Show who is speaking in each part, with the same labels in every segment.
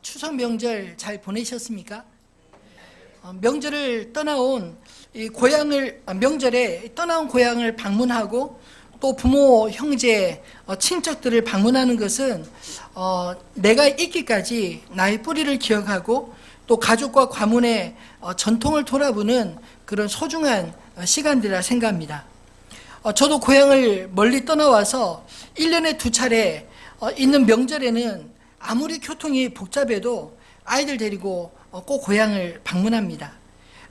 Speaker 1: 추석 명절 잘 보내셨습니까? 명절을 떠나온 명절에 떠나온 고향을 방문하고 또 부모, 형제, 친척들을 방문하는 것은 내가 있기까지 나의 뿌리를 기억하고 또 가족과 가문의 전통을 돌아보는 그런 소중한 시간들이라 생각합니다. 저도 고향을 멀리 떠나와서 1년에 2차례 있는 명절에는 아무리 교통이 복잡해도 아이들 데리고 꼭 고향을 방문합니다.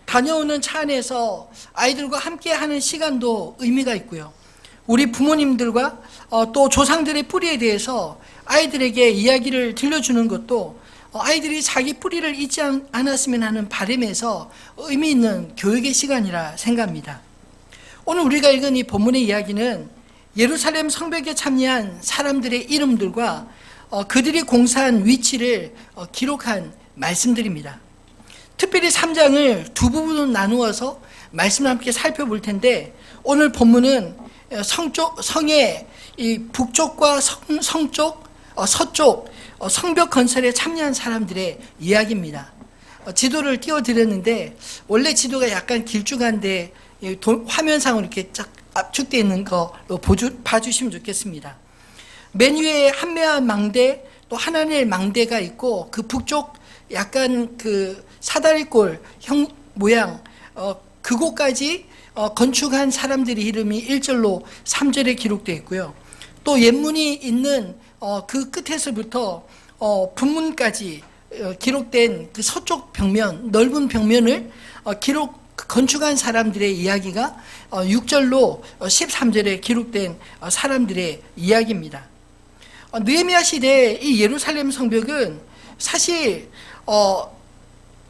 Speaker 1: 다녀오는 차 안에서 아이들과 함께하는 시간도 의미가 있고요. 우리 부모님들과 또 조상들의 뿌리에 대해서 아이들에게 이야기를 들려주는 것도 아이들이 자기 뿌리를 잊지 않았으면 하는 바람에서 의미 있는 교육의 시간이라 생각합니다. 오늘 우리가 읽은 이 본문의 이야기는 예루살렘 성벽에 참여한 사람들의 이름들과 그들이 공사한 위치를 기록한 말씀들입니다. 특별히 3장을 두 부분으로 나누어서 말씀을 함께 살펴볼 텐데, 오늘 본문은 성의 이 북쪽과 서쪽 성벽 건설에 참여한 사람들의 이야기입니다. 지도를 띄워드렸는데 원래 지도가 약간 길쭉한데 화면상으로 이렇게 쫙 압축되어 있는 거 봐주시면 좋겠습니다. 맨 위에 한메아 망대, 또 하나넬 망대가 있고, 그 북쪽 약간 그 사다리꼴 형 모양 그곳까지 건축한 사람들의 이름이 1절로 3절에 기록되어 있고요. 또 옛문이 있는 그 끝에서부터 북문까지 기록된 그 서쪽 벽면, 넓은 벽면을 건축한 사람들의 이야기가 6절로 13절에 기록된 사람들의 이야기입니다. 느헤미야 시대의 이 예루살렘 성벽은 사실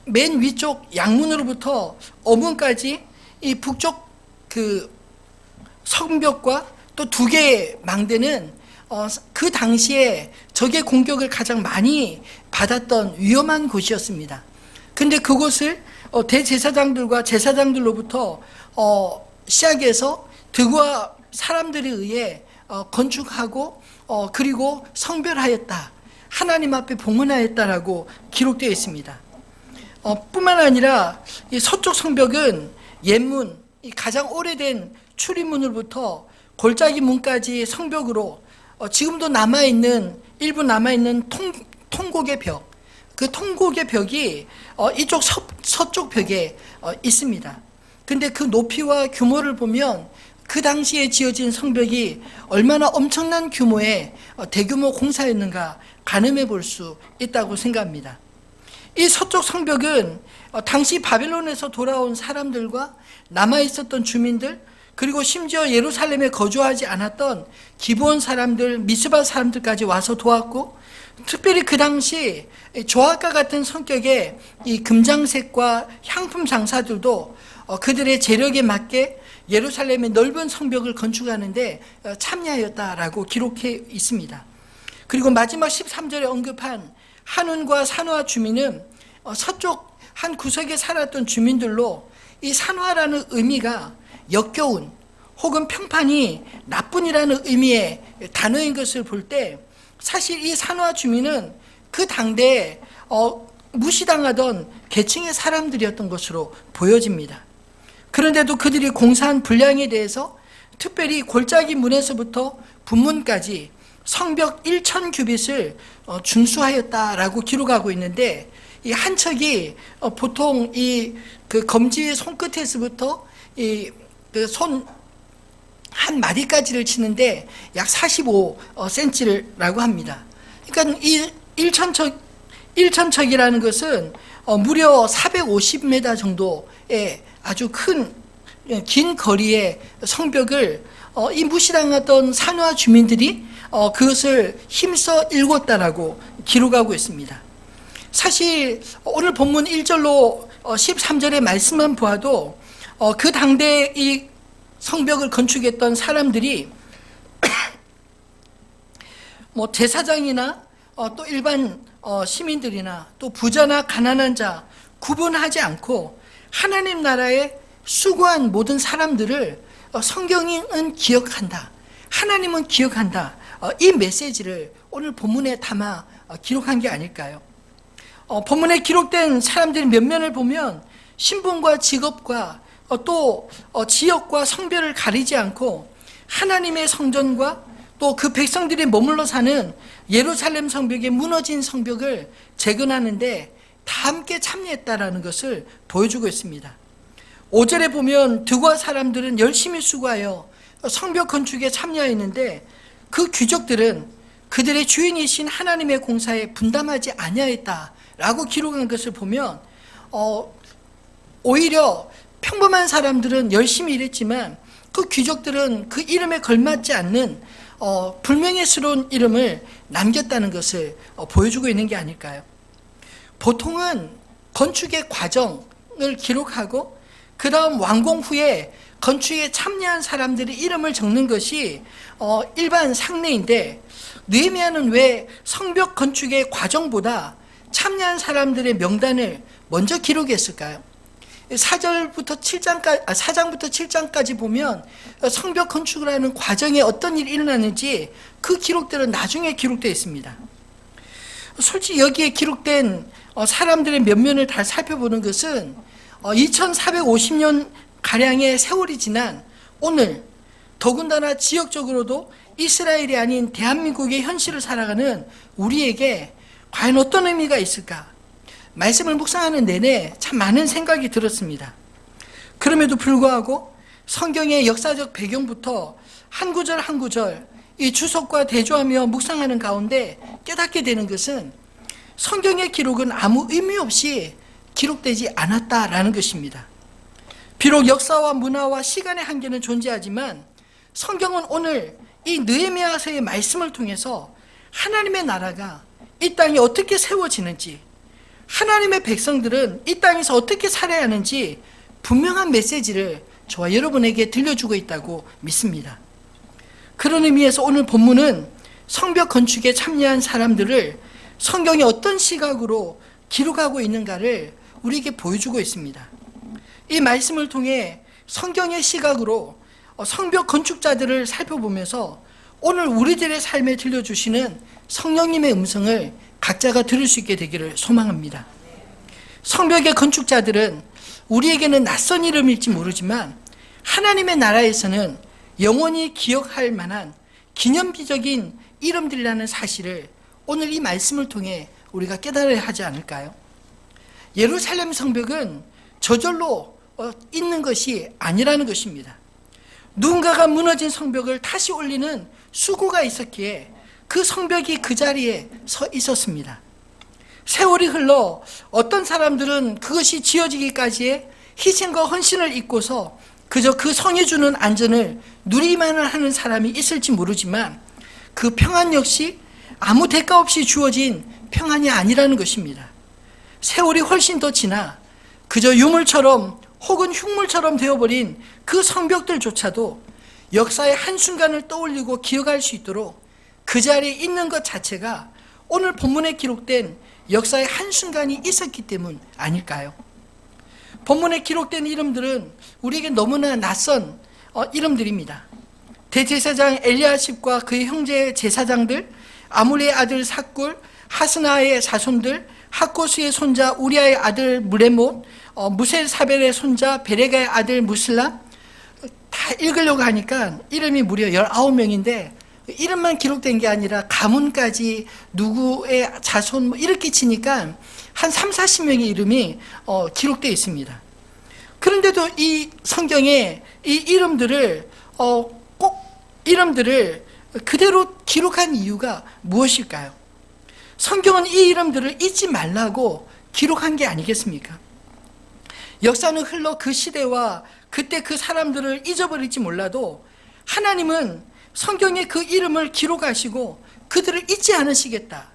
Speaker 1: 맨 위쪽 양문으로부터 어문까지 이 북쪽 그 성벽과 또 두 개의 망대는 그 당시에 적의 공격을 가장 많이 받았던 위험한 곳이었습니다. 근데 그곳을 대제사장들과 제사장들로부터 시작해서 드고아 사람들에 의해 건축하고 그리고 성별하였다, 하나님 앞에 봉헌하였다라고 기록되어 있습니다. 뿐만 아니라 이 서쪽 성벽은 옛문, 가장 오래된 출입문으로부터 골짜기 문까지 성벽으로 지금도 일부 남아있는 통곡의 벽, 그 통곡의 벽이 이쪽 서쪽 벽에 있습니다. 근데 그 높이와 규모를 보면 그 당시에 지어진 성벽이 얼마나 엄청난 규모의 대규모 공사였는가 가늠해 볼 수 있다고 생각합니다. 이 서쪽 성벽은 당시 바벨론에서 돌아온 사람들과 남아있었던 주민들, 그리고 심지어 예루살렘에 거주하지 않았던 기브온 사람들, 미스바 사람들까지 와서 도왔고, 특별히 그 당시 조합과 같은 성격의 이 금장색과 향품 장사들도 그들의 재력에 맞게 예루살렘의 넓은 성벽을 건축하는데 참여하였다라고 기록해 있습니다. 그리고 마지막 13절에 언급한 한운과 산화 주민은 서쪽 한 구석에 살았던 주민들로, 이 산화라는 의미가 역겨운 혹은 평판이 나쁜이라는 의미의 단어인 것을 볼 때, 사실 이 산화 주민은 그 당대에 무시당하던 계층의 사람들이었던 것으로 보여집니다. 그런데도 그들이 공사한 분량에 대해서, 특별히 골짜기 문에서부터 분문까지 성벽 1000규빗을 준수하였다라고 기록하고 있는데, 이 한 척이 보통 그 검지의 손끝에서부터 손 한 마디까지를 치는데 약 45cm라고 합니다. 그러니까 이 1000척이라는 것은 무려 450m 정도의 아주 긴 거리의 성벽을 이 무시당했던 산화 주민들이 그것을 힘써 일궜다라고 기록하고 있습니다. 사실 오늘 본문 1절로 13절의 말씀만 보아도 그 당대에 이 성벽을 건축했던 사람들이 뭐 제사장이나 또 일반 시민들이나 또 부자나 가난한 자 구분하지 않고 하나님 나라에 수고한 모든 사람들을 성경은 기억한다, 하나님은 기억한다, 이 메시지를 오늘 본문에 담아 기록한 게 아닐까요? 본문에 기록된 사람들의 면면을 보면 신분과 직업과 또 지역과 성별을 가리지 않고 하나님의 성전과 또 그 백성들이 머물러 사는 예루살렘 성벽의 무너진 성벽을 재건하는데 다 함께 참여했다라는 것을 보여주고 있습니다. 5절에 보면 드과 사람들은 열심히 수고하여 성벽 건축에 참여했는데 그 귀족들은 그들의 주인이신 하나님의 공사에 분담하지 아니하였다라고 기록한 것을 보면 오히려 평범한 사람들은 열심히 일했지만 그 귀족들은 그 이름에 걸맞지 않는 불명예스러운 이름을 남겼다는 것을 보여주고 있는 게 아닐까요? 보통은 건축의 과정을 기록하고 그 다음 완공 후에 건축에 참여한 사람들의 이름을 적는 것이 일반 상례인데 느헤미야는 왜 성벽 건축의 과정보다 참여한 사람들의 명단을 먼저 기록했을까요? 4장부터 7장까지 보면 성벽 건축을 하는 과정에 어떤 일이 일어났는지 그 기록들은 나중에 기록되어 있습니다. 솔직히 여기에 기록된 사람들의 면면을 다 살펴보는 것은 2450년 가량의 세월이 지난 오늘 더군다나 지역적으로도 이스라엘이 아닌 대한민국의 현실을 살아가는 우리에게 과연 어떤 의미가 있을까? 말씀을 묵상하는 내내 참 많은 생각이 들었습니다. 그럼에도 불구하고 성경의 역사적 배경부터 한 구절 한 구절 이 주석과 대조하며 묵상하는 가운데 깨닫게 되는 것은 성경의 기록은 아무 의미 없이 기록되지 않았다라는 것입니다. 비록 역사와 문화와 시간의 한계는 존재하지만 성경은 오늘 이 느헤미야서의 말씀을 통해서 하나님의 나라가 이 땅에 어떻게 세워지는지, 하나님의 백성들은 이 땅에서 어떻게 살아야 하는지 분명한 메시지를 저와 여러분에게 들려주고 있다고 믿습니다. 그런 의미에서 오늘 본문은 성벽 건축에 참여한 사람들을 성경이 어떤 시각으로 기록하고 있는가를 우리에게 보여주고 있습니다. 이 말씀을 통해 성경의 시각으로 성벽 건축자들을 살펴보면서 오늘 우리들의 삶에 들려주시는 성령님의 음성을 각자가 들을 수 있게 되기를 소망합니다. 성벽의 건축자들은 우리에게는 낯선 이름일지 모르지만 하나님의 나라에서는 영원히 기억할 만한 기념비적인 이름들이라는 사실을 오늘 이 말씀을 통해 우리가 깨달아야 하지 않을까요? 예루살렘 성벽은 저절로 있는 것이 아니라는 것입니다. 누군가가 무너진 성벽을 다시 올리는 수고가 있었기에 그 성벽이 그 자리에 서 있었습니다. 세월이 흘러 어떤 사람들은 그것이 지어지기까지의 희생과 헌신을 잊고서 그저 그 성이 주는 안전을 누리기만 하는 사람이 있을지 모르지만 그 평안 역시 아무 대가 없이 주어진 평안이 아니라는 것입니다. 세월이 훨씬 더 지나 그저 유물처럼 혹은 흉물처럼 되어버린 그 성벽들조차도 역사의 한순간을 떠올리고 기억할 수 있도록 그 자리에 있는 것 자체가 오늘 본문에 기록된 역사의 한순간이 있었기 때문 아닐까요? 본문에 기록된 이름들은 우리에게 너무나 낯선 이름들입니다. 대제사장 엘리야십과 그의 형제 제사장들, 아므리의 아들 삭굴, 하스나의 자손들, 학고스의 손자 우리아의 아들 무레못, 무셀사벨의 손자 베레가의 아들 무슬람, 다 읽으려고 하니까 이름이 무려 19명인데 이름만 기록된 게 아니라 가문까지 누구의 자손 이렇게 치니까 한 30-40명의 이름이 기록되어 있습니다. 그런데도 이 성경에 이 이름들을 그대로 기록한 이유가 무엇일까요? 성경은 이 이름들을 잊지 말라고 기록한 게 아니겠습니까? 역사는 흘러 그 시대와 그때 그 사람들을 잊어버릴지 몰라도 하나님은 성경에 그 이름을 기록하시고 그들을 잊지 않으시겠다.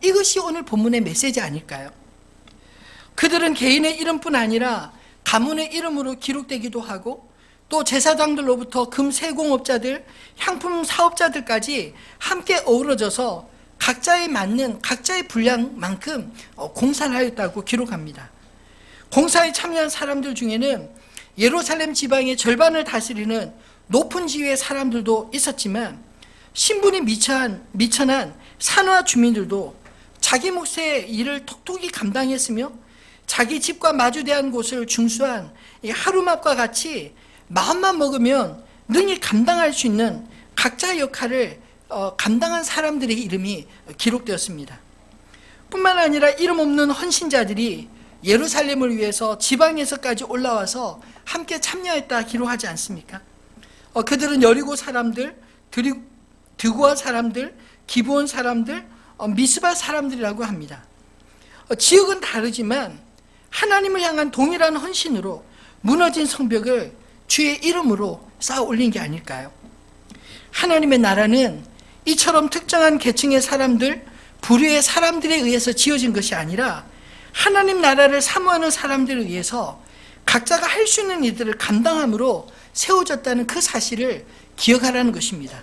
Speaker 1: 이것이 오늘 본문의 메시지 아닐까요? 그들은 개인의 이름뿐 아니라 가문의 이름으로 기록되기도 하고 또 제사장들로부터 금세공업자들, 향품 사업자들까지 함께 어우러져서 각자에 맞는 각자의 분량만큼 공사를 하였다고 기록합니다. 공사에 참여한 사람들 중에는 예루살렘 지방의 절반을 다스리는 높은 지위의 사람들도 있었지만 신분이 미천한 산화 주민들도 자기 몫의 일을 톡톡히 감당했으며 자기 집과 마주대한 곳을 중수한 이 하루맙과 같이 마음만 먹으면 능히 감당할 수 있는 각자 역할을 감당한 사람들의 이름이 기록되었습니다. 뿐만 아니라 이름 없는 헌신자들이 예루살렘을 위해서 지방에서까지 올라와서 함께 참여했다 기록하지 않습니까? 그들은 여리고 사람들, 드고아 사람들, 기브온 사람들, 미스바 사람들이라고 합니다. 지역은 다르지만 하나님을 향한 동일한 헌신으로 무너진 성벽을 주의 이름으로 쌓아 올린 게 아닐까요? 하나님의 나라는 이처럼 특정한 계층의 사람들, 부류의 사람들에 의해서 지어진 것이 아니라 하나님 나라를 사모하는 사람들에 의해서 각자가 할 수 있는 일들을 감당함으로 세워졌다는 그 사실을 기억하라는 것입니다.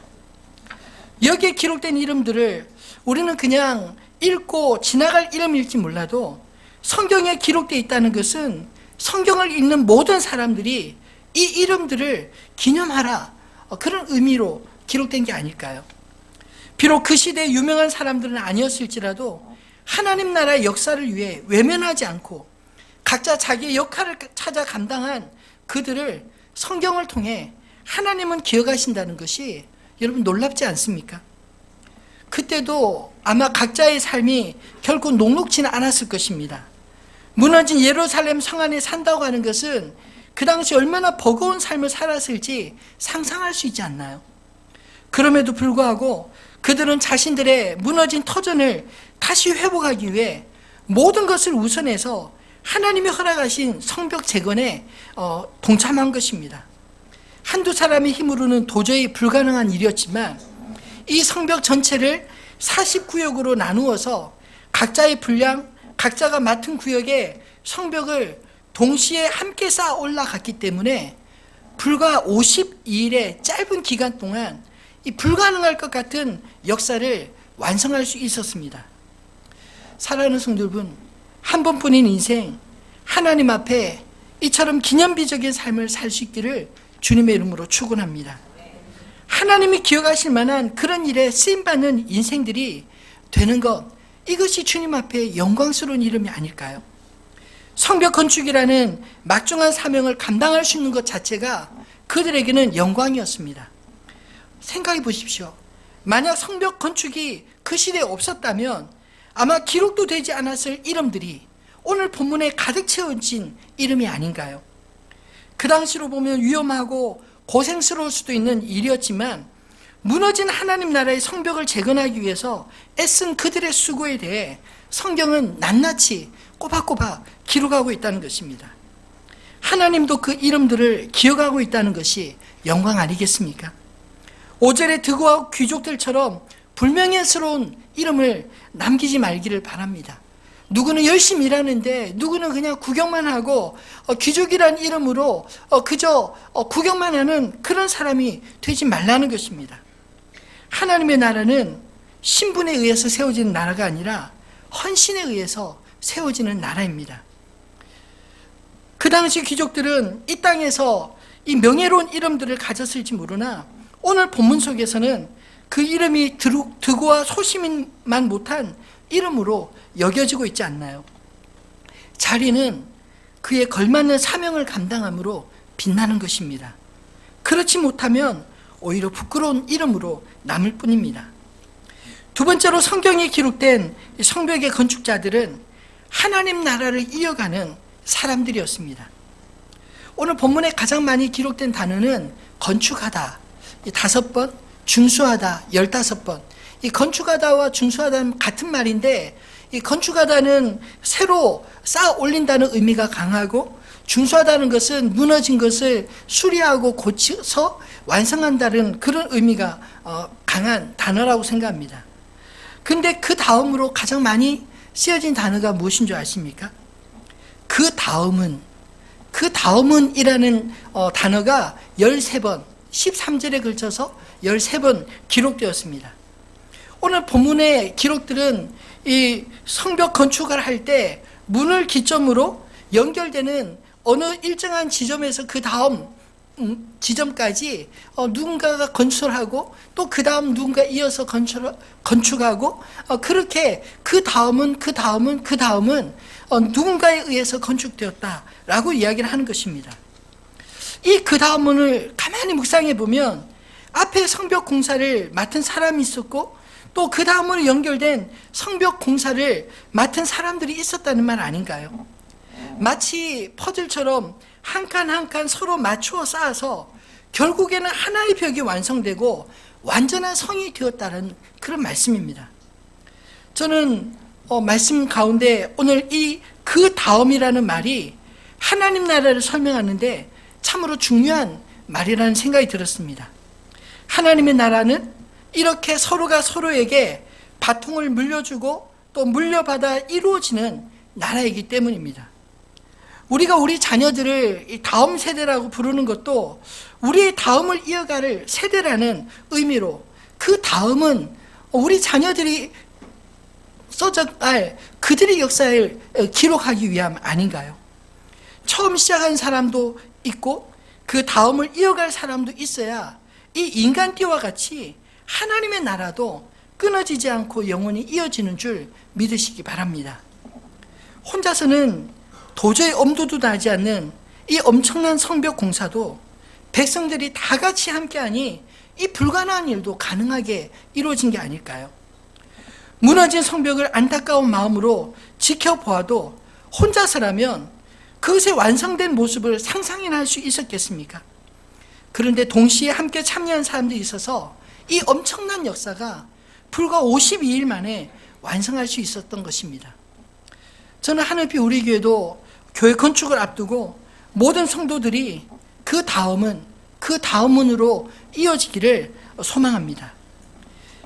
Speaker 1: 여기에 기록된 이름들을 우리는 그냥 읽고 지나갈 이름일지 몰라도 성경에 기록되어 있다는 것은 성경을 읽는 모든 사람들이 이 이름들을 기념하라, 그런 의미로 기록된 게 아닐까요? 비록 그 시대에 유명한 사람들은 아니었을지라도 하나님 나라의 역사를 위해 외면하지 않고 각자 자기의 역할을 찾아 감당한 그들을 성경을 통해 하나님은 기억하신다는 것이 여러분 놀랍지 않습니까? 그때도 아마 각자의 삶이 결코 녹록지는 않았을 것입니다. 무너진 예루살렘 성 안에 산다고 하는 것은 그 당시 얼마나 버거운 삶을 살았을지 상상할 수 있지 않나요? 그럼에도 불구하고 그들은 자신들의 무너진 터전을 다시 회복하기 위해 모든 것을 우선해서 하나님이 허락하신 성벽 재건에 동참한 것입니다. 한두 사람의 힘으로는 도저히 불가능한 일이었지만 이 성벽 전체를 49역으로 나누어서 각자의 분량, 각자가 맡은 구역에 성벽을 동시에 함께 쌓아 올라갔기 때문에 불과 52일의 짧은 기간 동안 이 불가능할 것 같은 역사를 완성할 수 있었습니다. 사랑하는 성도 여러분, 한 번뿐인 인생 하나님 앞에 이처럼 기념비적인 삶을 살 수 있기를 주님의 이름으로 축원합니다. 하나님이 기억하실 만한 그런 일에 쓰임받는 인생들이 되는 것, 이것이 주님 앞에 영광스러운 이름이 아닐까요? 성벽 건축이라는 막중한 사명을 감당할 수 있는 것 자체가 그들에게는 영광이었습니다. 생각해 보십시오. 만약 성벽 건축이 그 시대에 없었다면 아마 기록도 되지 않았을 이름들이 오늘 본문에 가득 채워진 이름이 아닌가요? 그 당시로 보면 위험하고 고생스러울 수도 있는 일이었지만 무너진 하나님 나라의 성벽을 재건하기 위해서 애쓴 그들의 수고에 대해 성경은 낱낱이 꼬박꼬박 기록하고 있다는 것입니다. 하나님도 그 이름들을 기억하고 있다는 것이 영광 아니겠습니까? 5절의 드고아 귀족들처럼 불명예스러운 이름을 남기지 말기를 바랍니다. 누구는 열심히 일하는데 누구는 그냥 구경만 하고 귀족이란 이름으로 그저 구경만 하는 그런 사람이 되지 말라는 것입니다. 하나님의 나라는 신분에 의해서 세워지는 나라가 아니라 헌신에 의해서 세워지는 나라입니다. 그 당시 귀족들은 이 땅에서 이 명예로운 이름들을 가졌을지 모르나 오늘 본문 속에서는 그 이름이 드고아 소시민만 못한 이름으로 여겨지고 있지 않나요? 자리는 그에 걸맞는 사명을 감당함으로 빛나는 것입니다. 그렇지 못하면 오히려 부끄러운 이름으로 남을 뿐입니다. 두 번째로 성경에 기록된 성벽의 건축자들은 하나님 나라를 이어가는 사람들이었습니다. 오늘 본문에 가장 많이 기록된 단어는 건축하다 5번, 중수하다 15번. 이 건축하다와 중수하다는 같은 말인데 이 건축하다는 새로 쌓아 올린다는 의미가 강하고 중수하다는 것은 무너진 것을 수리하고 고쳐서 완성한다는 그런 의미가 강한 단어라고 생각합니다. 근데 그 다음으로 가장 많이 쓰여진 단어가 무엇인 줄 아십니까? 그 다음은 이라는 단어가 13번, 13절에 걸쳐서 13번 기록되었습니다. 오늘 본문의 기록들은 이 성벽 건축을 할 때 문을 기점으로 연결되는 어느 일정한 지점에서 그 다음 지점까지 누군가가 건축하고 또 그 다음 누군가 이어서 건축하고 그렇게 그 다음은 누군가에 의해서 건축되었다라고 이야기를 하는 것입니다. 이 그 다음을 가만히 묵상해 보면 앞에 성벽 공사를 맡은 사람이 있었고 또 그 다음으로 연결된 성벽 공사를 맡은 사람들이 있었다는 말 아닌가요? 마치 퍼즐처럼 한 칸 한 칸 서로 맞추어 쌓아서 결국에는 하나의 벽이 완성되고 완전한 성이 되었다는 그런 말씀입니다. 저는 말씀 가운데 오늘 이 그 다음이라는 말이 하나님 나라를 설명하는데 참으로 중요한 말이라는 생각이 들었습니다. 하나님의 나라는 이렇게 서로가 서로에게 바통을 물려주고 또 물려받아 이루어지는 나라이기 때문입니다. 우리가 우리 자녀들을 다음 세대라고 부르는 것도 우리의 다음을 이어갈 세대라는 의미로 그 다음은 우리 자녀들이 써져갈 그들의 역사를 기록하기 위함 아닌가요? 처음 시작한 사람도 있고 그 다음을 이어갈 사람도 있어야 이 인간띠와 같이 하나님의 나라도 끊어지지 않고 영원히 이어지는 줄 믿으시기 바랍니다. 혼자서는 도저히 엄두도 나지 않는 이 엄청난 성벽 공사도 백성들이 다 같이 함께하니 이 불가능한 일도 가능하게 이루어진 게 아닐까요? 무너진 성벽을 안타까운 마음으로 지켜보아도 혼자서라면 그것의 완성된 모습을 상상이나 할 수 있었겠습니까? 그런데 동시에 함께 참여한 사람들이 있어서 이 엄청난 역사가 불과 52일 만에 완성할 수 있었던 것입니다. 저는 하늘빛 우리 교회도 교회 건축을 앞두고 모든 성도들이 그 다음으로 이어지기를 소망합니다.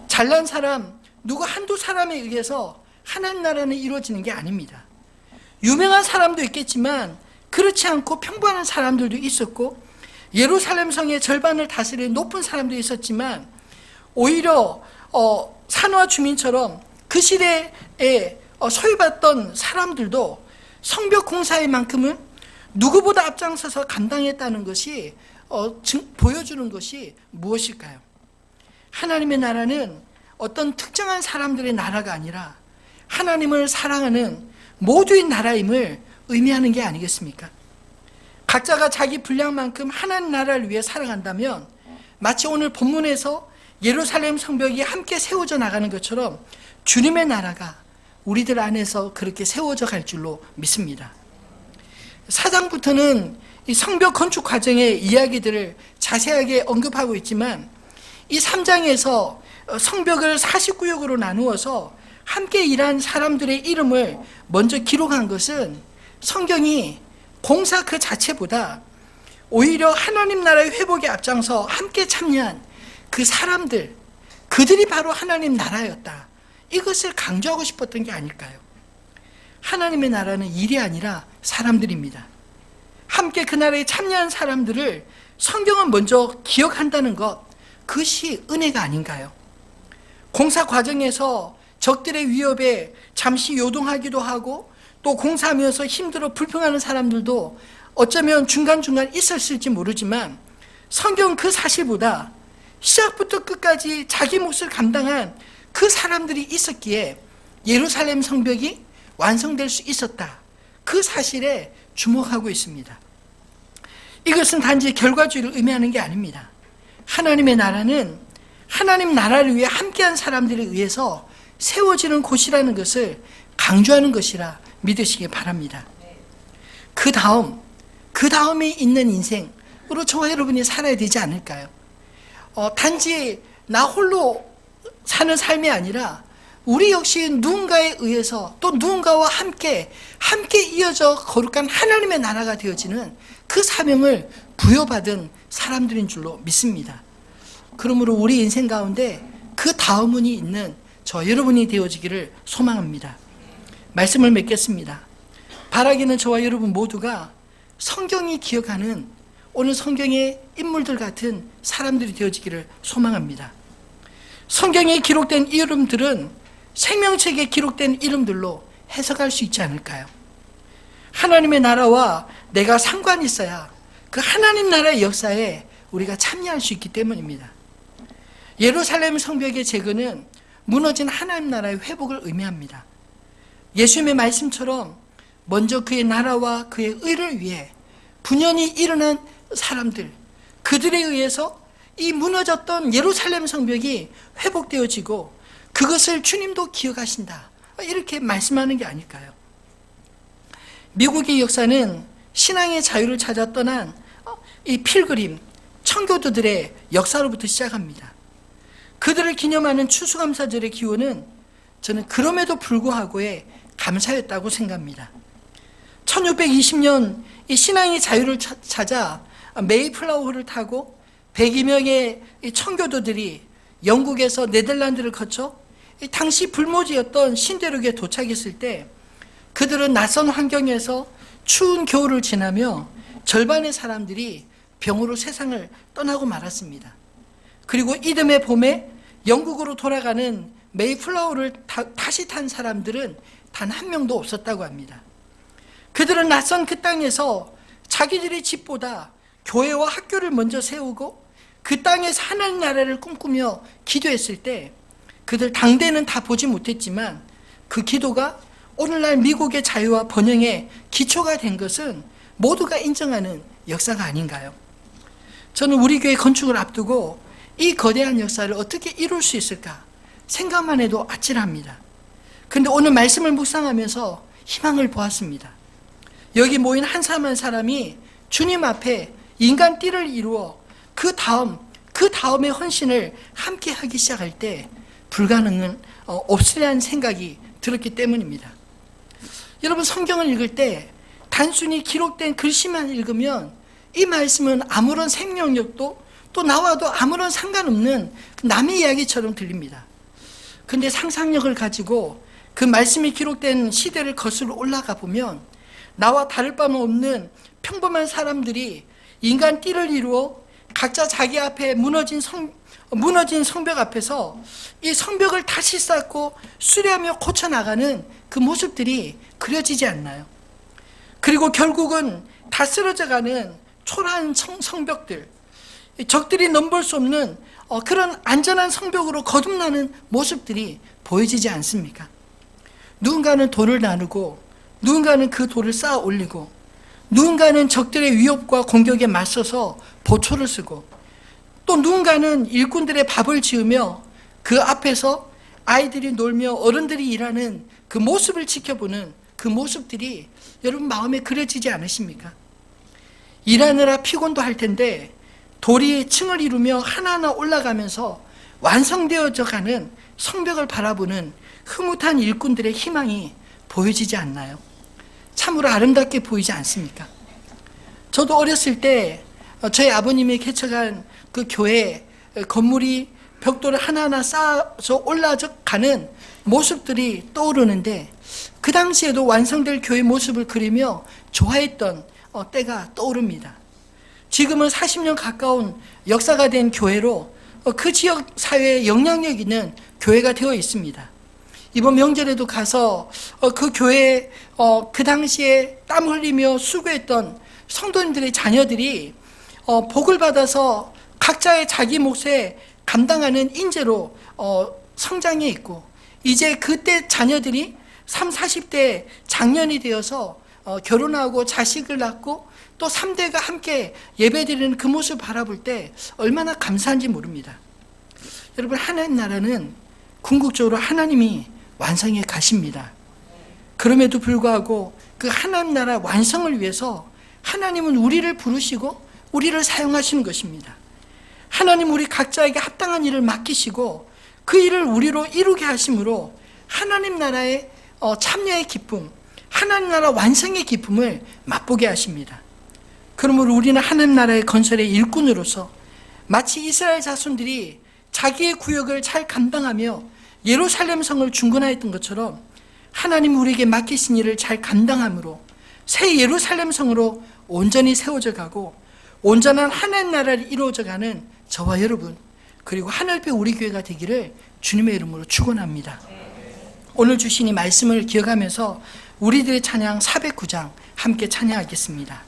Speaker 1: 잘난 사람, 누구 한두 사람에 의해서 하나님 나라는 이루어지는 게 아닙니다. 유명한 사람도 있겠지만 그렇지 않고 평범한 사람들도 있었고 예루살렘 성의 절반을 다스리는 높은 사람도 있었지만 오히려 산화 주민처럼 그 시대에 소유받던 사람들도 성벽 공사의 만큼은 누구보다 앞장서서 감당했다는 것이 보여주는 것이 무엇일까요? 하나님의 나라는 어떤 특정한 사람들의 나라가 아니라 하나님을 사랑하는 모두의 나라임을 의미하는 게 아니겠습니까? 각자가 자기 분량만큼 하나님 나라를 위해 살아간다면 마치 오늘 본문에서 예루살렘 성벽이 함께 세워져 나가는 것처럼 주님의 나라가 우리들 안에서 그렇게 세워져 갈 줄로 믿습니다. 4장부터는 이 성벽 건축 과정의 이야기들을 자세하게 언급하고 있지만 이 3장에서 성벽을 49역으로 나누어서 함께 일한 사람들의 이름을 먼저 기록한 것은 성경이 공사 그 자체보다 오히려 하나님 나라의 회복에 앞장서 함께 참여한 그 사람들, 그들이 바로 하나님 나라였다. 이것을 강조하고 싶었던 게 아닐까요? 하나님의 나라는 일이 아니라 사람들입니다. 함께 그 나라에 참여한 사람들을 성경은 먼저 기억한다는 것, 그것이 은혜가 아닌가요? 공사 과정에서 적들의 위협에 잠시 요동하기도 하고 또 공사하면서 힘들어 불평하는 사람들도 어쩌면 중간중간 있었을지 모르지만 성경은 그 사실보다 시작부터 끝까지 자기 몫을 감당한 그 사람들이 있었기에 예루살렘 성벽이 완성될 수 있었다. 그 사실에 주목하고 있습니다. 이것은 단지 결과주의를 의미하는 게 아닙니다. 하나님의 나라는 하나님 나라를 위해 함께한 사람들에 의해서 세워지는 곳이라는 것을 강조하는 것이라 믿으시기 바랍니다. 그 다음에 있는 인생으로 저와 여러분이 살아야 되지 않을까요? 단지 나 홀로 사는 삶이 아니라 우리 역시 누군가에 의해서 또 누군가와 함께 이어져 거룩한 하나님의 나라가 되어지는 그 사명을 부여받은 사람들인 줄로 믿습니다. 그러므로 우리 인생 가운데 그 다음이 있는 저 여러분이 되어지기를 소망합니다. 말씀을 맺겠습니다. 바라기는 저와 여러분 모두가 성경이 기억하는 오늘 성경의 인물들 같은 사람들이 되어지기를 소망합니다. 성경에 기록된 이름들은 생명책에 기록된 이름들로 해석할 수 있지 않을까요? 하나님의 나라와 내가 상관이 있어야 그 하나님 나라의 역사에 우리가 참여할 수 있기 때문입니다. 예루살렘 성벽의 재건은 무너진 하나님 나라의 회복을 의미합니다. 예수님의 말씀처럼 먼저 그의 나라와 그의 의를 위해 분연히 일어난 사람들, 그들에 의해서 이 무너졌던 예루살렘 성벽이 회복되어지고 그것을 주님도 기억하신다, 이렇게 말씀하는 게 아닐까요? 미국의 역사는 신앙의 자유를 찾아 떠난 이 필그림, 청교도들의 역사로부터 시작합니다. 그들을 기념하는 추수감사절의 기원은 저는 그럼에도 불구하고의 감사였다고 생각합니다. 1620년 이 신앙의 자유를 찾아 메이플라워를 타고 100여 명의 청교도들이 영국에서 네덜란드를 거쳐 당시 불모지였던 신대륙에 도착했을 때 그들은 낯선 환경에서 추운 겨울을 지나며 절반의 사람들이 병으로 세상을 떠나고 말았습니다. 그리고 이듬해 봄에 영국으로 돌아가는 메이플라워를 다시 탄 사람들은 단 한 명도 없었다고 합니다. 그들은 낯선 그 땅에서 자기들의 집보다 교회와 학교를 먼저 세우고 그 땅에서 하나님 나라를 꿈꾸며 기도했을 때 그들 당대는 다 보지 못했지만 그 기도가 오늘날 미국의 자유와 번영의 기초가 된 것은 모두가 인정하는 역사가 아닌가요? 저는 우리 교회 건축을 앞두고 이 거대한 역사를 어떻게 이룰 수 있을까 생각만 해도 아찔합니다. 그런데 오늘 말씀을 묵상하면서 희망을 보았습니다. 여기 모인 한 사람 한 사람이 주님 앞에 인간 띠를 이루어 그 다음의 헌신을 함께 하기 시작할 때 불가능은 없으리라는 생각이 들었기 때문입니다. 여러분, 성경을 읽을 때 단순히 기록된 글씨만 읽으면 이 말씀은 아무런 생명력도 또 나와도 아무런 상관없는 남의 이야기처럼 들립니다. 그런데 상상력을 가지고 그 말씀이 기록된 시대를 거슬러 올라가 보면 나와 다를 바는 없는 평범한 사람들이 인간 띠를 이루어 각자 자기 앞에 무너진 성벽 앞에서 이 성벽을 다시 쌓고 수리하며 고쳐나가는 그 모습들이 그려지지 않나요? 그리고 결국은 다 쓰러져가는 초라한 성벽들, 적들이 넘볼 수 없는 그런 안전한 성벽으로 거듭나는 모습들이 보여지지 않습니까? 누군가는 돌을 나누고 누군가는 그 돌을 쌓아 올리고 누군가는 적들의 위협과 공격에 맞서서 보초를 쓰고 또 누군가는 일꾼들의 밥을 지으며 그 앞에서 아이들이 놀며 어른들이 일하는 그 모습을 지켜보는 그 모습들이 여러분 마음에 그려지지 않으십니까? 일하느라 피곤도 할 텐데 돌이 층을 이루며 하나하나 올라가면서 완성되어져 가는 성벽을 바라보는 흐뭇한 일꾼들의 희망이 보여지지 않나요? 참으로 아름답게 보이지 않습니까? 저도 어렸을 때 저희 아버님이 개척한 그 교회 건물이 벽돌을 하나하나 쌓아서 올라가는 모습들이 떠오르는데 그 당시에도 완성될 교회 모습을 그리며 좋아했던 때가 떠오릅니다. 지금은 40년 가까운 역사가 된 교회로 그 지역 사회에 영향력 있는 교회가 되어 있습니다. 이번 명절에도 가서 그 교회에 그 당시에 땀 흘리며 수고했던 성도님들의 자녀들이 복을 받아서 각자의 자기 몫에 감당하는 인재로 성장해 있고 이제 그때 자녀들이 30, 40대 장년이 되어서 결혼하고 자식을 낳고 또 3대가 함께 예배드리는 그 모습을 바라볼 때 얼마나 감사한지 모릅니다. 여러분, 하나님 나라는 궁극적으로 하나님이 완성해 가십니다. 그럼에도 불구하고 그 하나님 나라 완성을 위해서 하나님은 우리를 부르시고 우리를 사용하시는 것입니다. 하나님 우리 각자에게 합당한 일을 맡기시고 그 일을 우리로 이루게 하심으로 하나님 나라의 참여의 기쁨, 하나님 나라 완성의 기쁨을 맛보게 하십니다. 그러므로 우리는 하나님 나라의 건설의 일꾼으로서 마치 이스라엘 자손들이 자기의 구역을 잘 감당하며 예루살렘 성을 중건하였던 것처럼 하나님 우리에게 맡기신 일을 잘 감당함으로 새 예루살렘 성으로 온전히 세워져 가고 온전한 하나님 나라를 이루어져가는 저와 여러분 그리고 하늘배 우리 교회가 되기를 주님의 이름으로 축원합니다. 오늘 주신 이 말씀을 기억하면서 우리들의 찬양 409장 함께 찬양하겠습니다.